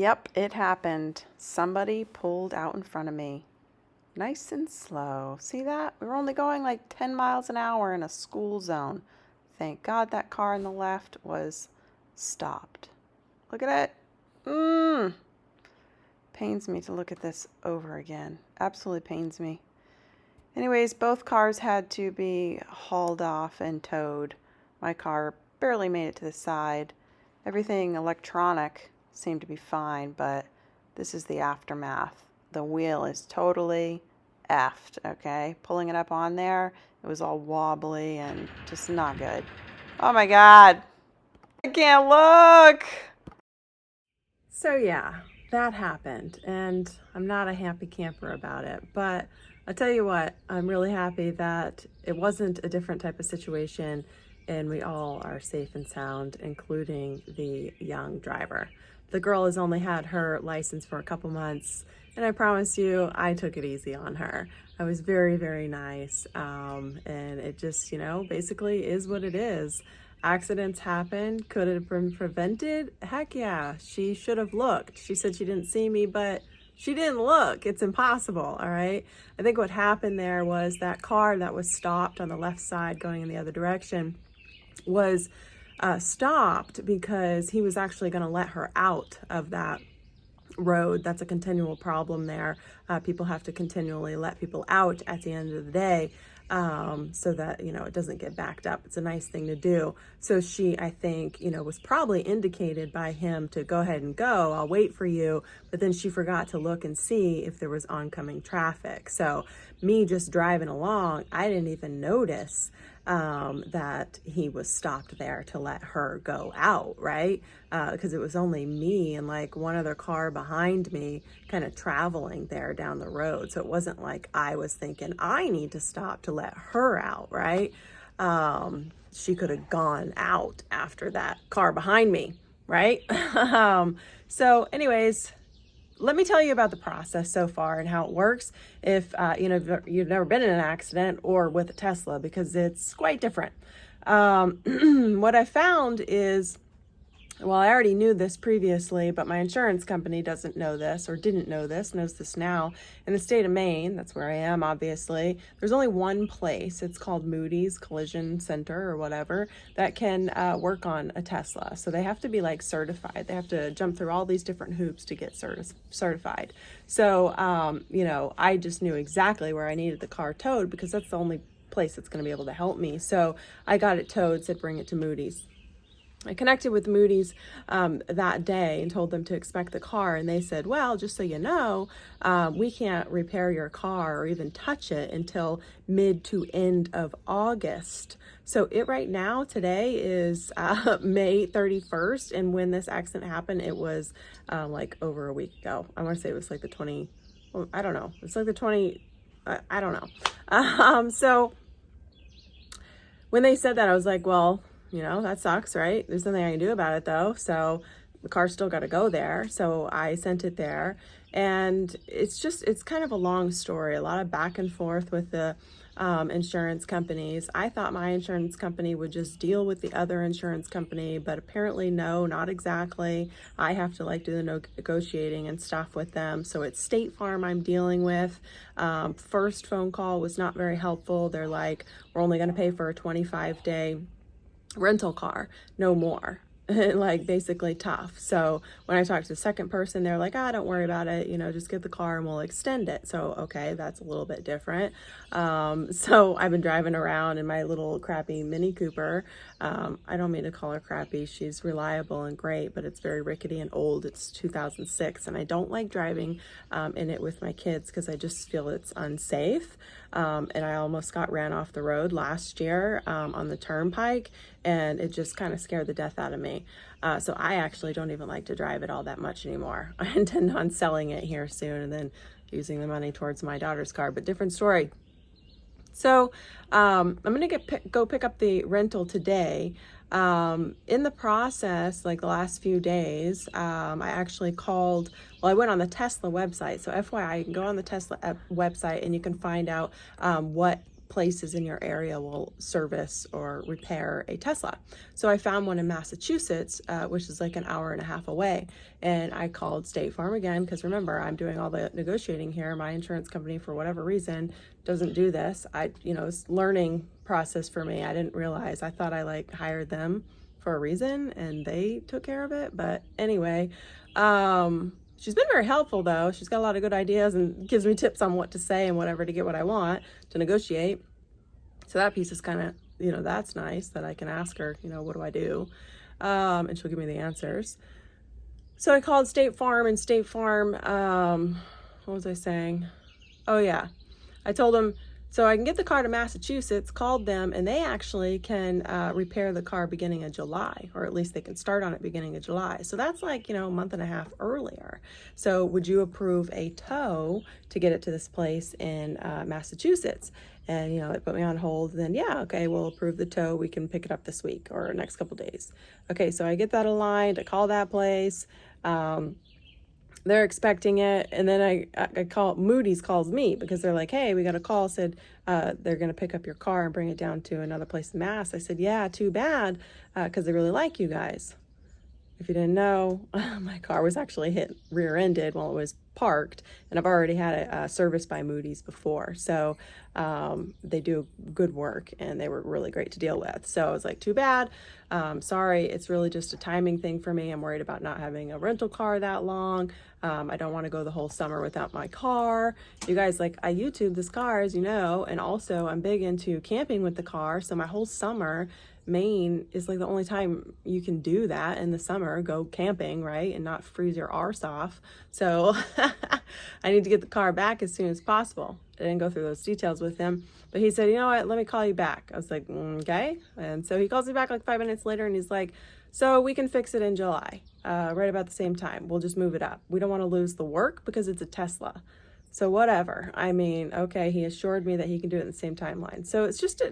Yep, it happened. Somebody pulled out in front of me. Nice and slow. See that? We were only going like 10 miles an hour in a school zone. Thank God that car on the left was stopped. Look at it. Pains me to look at this over again. Absolutely pains me. Anyways, both cars had to be hauled off and towed. My car barely made it to the side. Everything electronic seemed to be fine, but this is the aftermath. The wheel is totally effed, okay? Pulling it up on there, it was all wobbly and just not good. Oh my God. I can't look. So yeah, that happened, and I'm not a happy camper about it, but I'll tell you what, I'm really happy that it wasn't a different type of situation and we all are safe and sound, including the young driver. The girl has only had her license for a couple months, and I promise you, I took it easy on her. I was very, very nice, and it just, basically is what it is. Accidents happen. Could it have been prevented? Heck yeah, she should have looked. She said she didn't see me, but she didn't look. It's impossible, all right? I think what happened there was that car that was stopped on the left side going in the other direction was stopped because he was actually going to let her out of that road. That's a continual problem there. People have to continually let people out at the end of the day, so that, it doesn't get backed up. It's a nice thing to do. So she, I think, was probably indicated by him to go ahead and go. I'll wait for you. But then she forgot to look and see if there was oncoming traffic. So me just driving along, I didn't even notice that he was stopped there to let her go out, right? Because it was only me and like one other car behind me kind of traveling there down the road. So it wasn't like I was thinking I need to stop to let her out, right? She could have gone out after that car behind me, right? So anyways, let me tell you about the process so far and how it works if you've never been in an accident or with a Tesla, because it's quite different. What I found is, well, I already knew this previously, but my insurance company doesn't know this, or didn't know this, knows this now. In the state of Maine, that's where I am, obviously, there's only one place, it's called Moody's Collision Center or whatever, that can work on a Tesla. So they have to be like certified. They have to jump through all these different hoops to get certified. So, I just knew exactly where I needed the car towed because that's the only place that's going to be able to help me. So I got it towed, said bring it to Moody's. I connected with Moody's that day and told them to expect the car, and they said, well, just so you know, we can't repair your car or even touch it until mid to end of August. So it right now, today is May 31st, and when this accident happened, it was like over a week ago. I want to say it was like the 20, well, I don't know. It's like the 20, I don't know. So when they said that, I was like, well, that sucks, right? There's nothing I can do about it though. So the car's still got to go there. So I sent it there, and it's kind of a long story, a lot of back and forth with the insurance companies. I thought my insurance company would just deal with the other insurance company, but apparently no, not exactly. I have to do the negotiating and stuff with them. So it's State Farm I'm dealing with. First phone call was not very helpful. They're like, we're only going to pay for a 25-day rental car, no more. Like basically tough. So when I talked to the second person, they're like, don't worry about it, just get the car and we'll extend it. So okay, that's a little bit different. So I've been driving around in my little crappy Mini Cooper. I don't mean to call her crappy, she's reliable and great, but it's very rickety and old. It's 2006, and I don't like driving in it with my kids because I just feel it's unsafe. And I almost got ran off the road last year on the turnpike, and it just kind of scared the death out of me. So I actually don't even like to drive it all that much anymore. I intend on selling it here soon and then using the money towards my daughter's car, but different story. So I'm going to go pick up the rental today. In the process, like the last few days, I actually called, I went on the Tesla website. So FYI, you can go on the Tesla website and you can find out what places in your area will service or repair a Tesla. So I found one in Massachusetts, which is like an hour and a half away. And I called State Farm again, because remember, I'm doing all the negotiating here. My insurance company, for whatever reason, doesn't do this. It's learning process for me. I didn't realize. I thought I like hired them for a reason and they took care of it. But anyway, she's been very helpful though. She's got a lot of good ideas and gives me tips on what to say and whatever to get what I want to negotiate. So that piece is kind of, that's nice that I can ask her, what do I do? And she'll give me the answers. So I called State Farm, and State Farm, what was I saying? Oh yeah, I told them, so I can get the car to Massachusetts, called them, and they actually can repair the car beginning of July, or at least they can start on it beginning of July. So that's like, a month and a half earlier. So would you approve a tow to get it to this place in Massachusetts? And, it put me on hold. Then, yeah, okay, we'll approve the tow. We can pick it up this week or next couple days. Okay, so I get that aligned. I call that place. They're expecting it, and then I call, Moody's calls me because they're like, hey, we got a call, said they're going to pick up your car and bring it down to another place in Mass. I said, yeah, too bad, because they really like you guys. If you didn't know, my car was actually hit rear-ended while it was parked, and I've already had it serviced by Moody's before. So they do good work, and they were really great to deal with. So I was like, too bad. Sorry, it's really just a timing thing for me. I'm worried about not having a rental car that long. I don't want to go the whole summer without my car. You guys, like, I YouTube this car, as you know, and also I'm big into camping with the car. So my whole summer, Maine is like the only time you can do that in the summer, go camping, right? And not freeze your arse off. So I need to get the car back as soon as possible. I didn't go through those details with him, but he said, you know what, let me call you back. I was like, okay. And so he calls me back like 5 minutes later, and he's like, so we can fix it in July, right about the same time. We'll just move it up. We don't want to lose the work because it's a Tesla. So whatever. I mean, okay, he assured me that he can do it in the same timeline. So it's just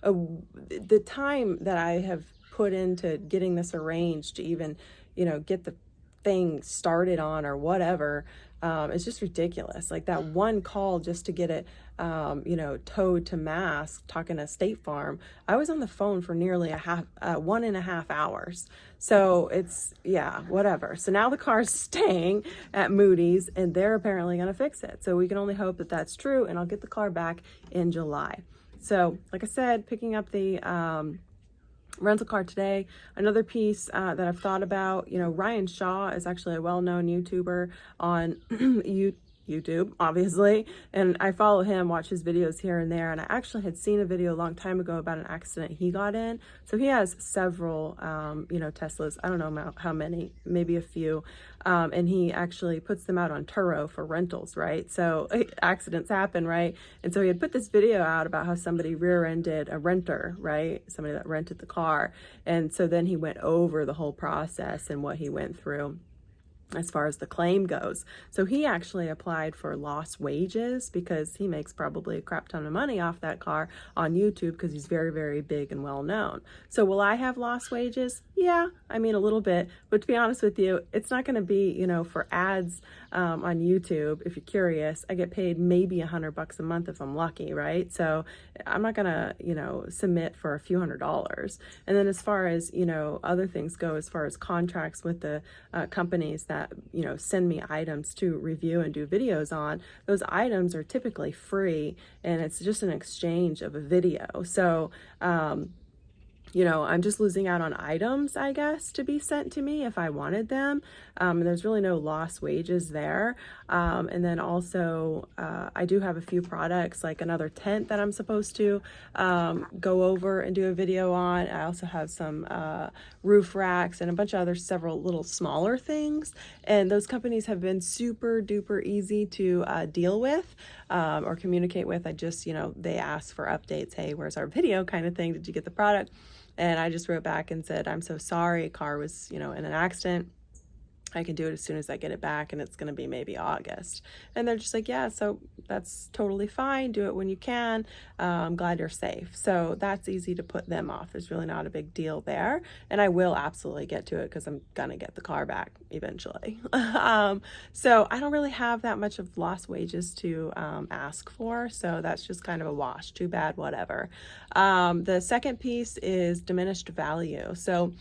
the time that I have put into getting this arranged to even, get the thing started on or whatever. It's just ridiculous. Like that one call just to get it, towed to Mass, talking to State Farm. I was on the phone for nearly 1.5 hours. So it's, yeah, whatever. So now the car's staying at Moody's, and they're apparently going to fix it. So we can only hope that that's true, and I'll get the car back in July. So like I said, picking up the, rental car today. Another piece that I've thought about, Ryan Shaw is actually a well-known YouTuber on YouTube, obviously, and I follow him, watch his videos here and there, and I actually had seen a video a long time ago about an accident he got in. So he has several, Teslas. I don't know how many, maybe a few, and he actually puts them out on Turo for rentals, right? So accidents happen, right? And so he had put this video out about how somebody rear-ended a renter, right? Somebody that rented the car. And so then he went over the whole process and what he went through as far as the claim goes. So he actually applied for lost wages because he makes probably a crap ton of money off that car on YouTube because he's very, very big and well known. So will I have lost wages? Yeah, I mean a little bit, but to be honest with you, it's not going to be, for ads on YouTube. If you're curious, I get paid maybe $100 a month if I'm lucky, right? So I'm not going to, submit for a few $100s. And then as far as, other things go, as far as contracts with the companies that, send me items to review and do videos on, those items are typically free, and it's just an exchange of a video. So, I'm just losing out on items, I guess, to be sent to me if I wanted them. There's really no lost wages there. And then also, I do have a few products, like another tent that I'm supposed to go over and do a video on. I also have some roof racks and a bunch of other several little smaller things. And those companies have been super duper easy to deal with or communicate with. I just, they ask for updates. Hey, where's our video kind of thing? Did you get the product? And I just wrote back and said, I'm so sorry, car was, in an accident. I can do it as soon as I get it back, and it's going to be maybe August. And they're just like, yeah, so that's totally fine. Do it when you can. I'm glad you're safe. So that's easy to put them off. There's really not a big deal there. And I will absolutely get to it because I'm going to get the car back eventually. So I don't really have that much of lost wages to ask for. So that's just kind of a wash. Too bad, whatever. The second piece is diminished value. So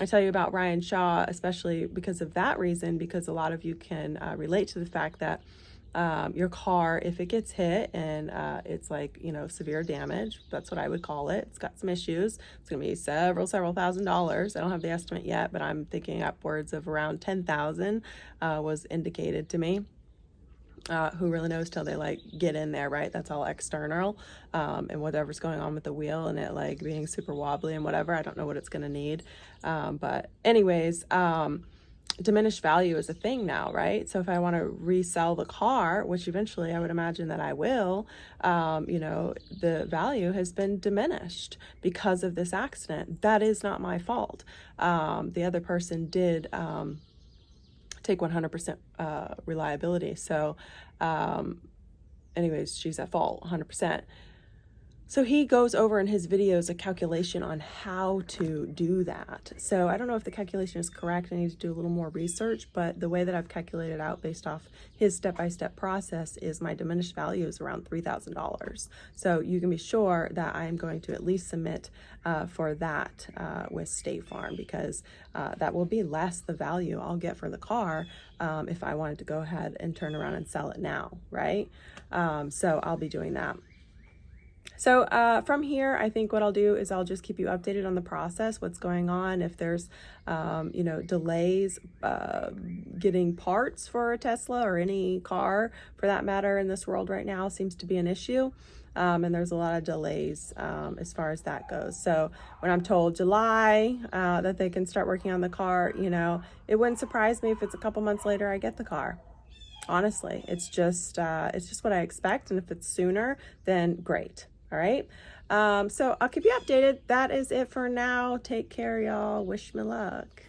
I tell you about Ryan Shaw, especially because of that reason, because a lot of you can relate to the fact that your car, if it gets hit and it's like, severe damage, that's what I would call it. It's got some issues. It's going to be several $1,000s. I don't have the estimate yet, but I'm thinking upwards of around 10,000 was indicated to me. Who really knows till they like get in there, right? That's all external, and whatever's going on with the wheel and it like being super wobbly and whatever, I don't know what it's going to need. But anyways, diminished value is a thing now, right? So if I want to resell the car, which eventually I would imagine that I will, the value has been diminished because of this accident. That is not my fault. The other person did take 100% reliability. So anyways, she's at fault 100%. So he goes over in his videos a calculation on how to do that. So I don't know if the calculation is correct. I need to do a little more research, but the way that I've calculated out based off his step-by-step process is my diminished value is around $3,000. So you can be sure that I am going to at least submit for that with State Farm, because that will be less the value I'll get for the car if I wanted to go ahead and turn around and sell it now, right? So I'll be doing that. So from here, I think what I'll do is I'll just keep you updated on the process, what's going on, if there's, delays getting parts for a Tesla or any car for that matter in this world right now seems to be an issue. And there's a lot of delays as far as that goes. So when I'm told July that they can start working on the car, it wouldn't surprise me if it's a couple months later I get the car. Honestly, it's just what I expect. And if it's sooner, then great. All right. So I'll keep you updated. That is it for now. Take care, y'all. Wish me luck.